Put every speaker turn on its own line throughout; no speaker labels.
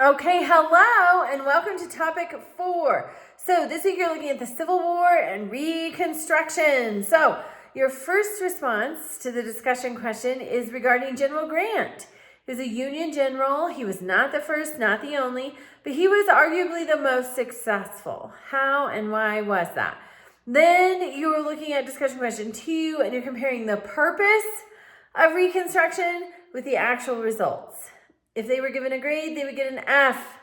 Okay, hello, and welcome to topic 4. So this week you're looking at the Civil War and Reconstruction. So your first response to the discussion question is regarding General Grant. He was a Union general. He was not the first, not the only, but he was arguably the most successful. How and why was that? Then you were looking at discussion question 2, and you're comparing the purpose of Reconstruction with the actual results. If they were given a grade, they would get an F.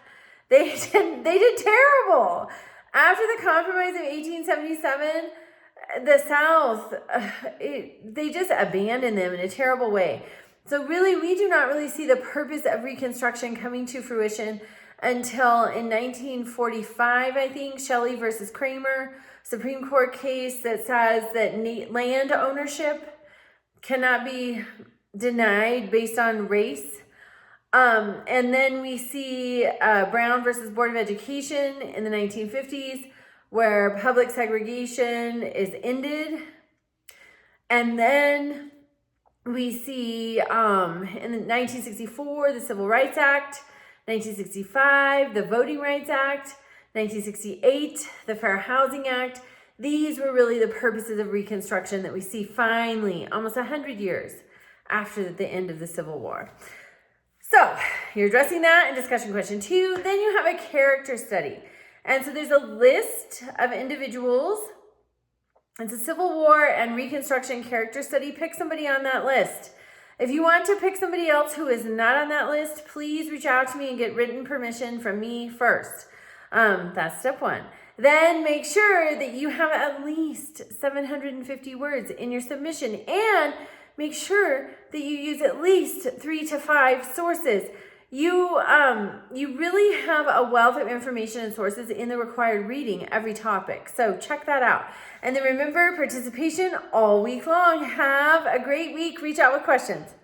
They did terrible. After the Compromise of 1877, the South, they just abandoned them in a terrible way. So really, we do not really see the purpose of Reconstruction coming to fruition until in 1945, I think, Shelley versus Kramer, Supreme Court case that says that land ownership cannot be denied based on race. And then we see Brown versus Board of Education in the 1950s, where public segregation is ended. And then we see in 1964, the Civil Rights Act, 1965, the Voting Rights Act, 1968, the Fair Housing Act. These were really the purposes of Reconstruction that we see finally, almost 100 years after the end of the Civil War. So you're addressing that in discussion question 2. Then you have a character study. And so there's a list of individuals. It's a Civil War and Reconstruction character study. Pick somebody on that list. If you want to pick somebody else who is not on that list, please reach out to me and get written permission from me first. That's step 1. Then make sure that you have at least 750 words in your submission, and make sure that you use at least 3 to 5 sources. You really have a wealth of information and sources in the required reading every topic. So check that out. And then remember, participation all week long. Have a great week. Reach out with questions.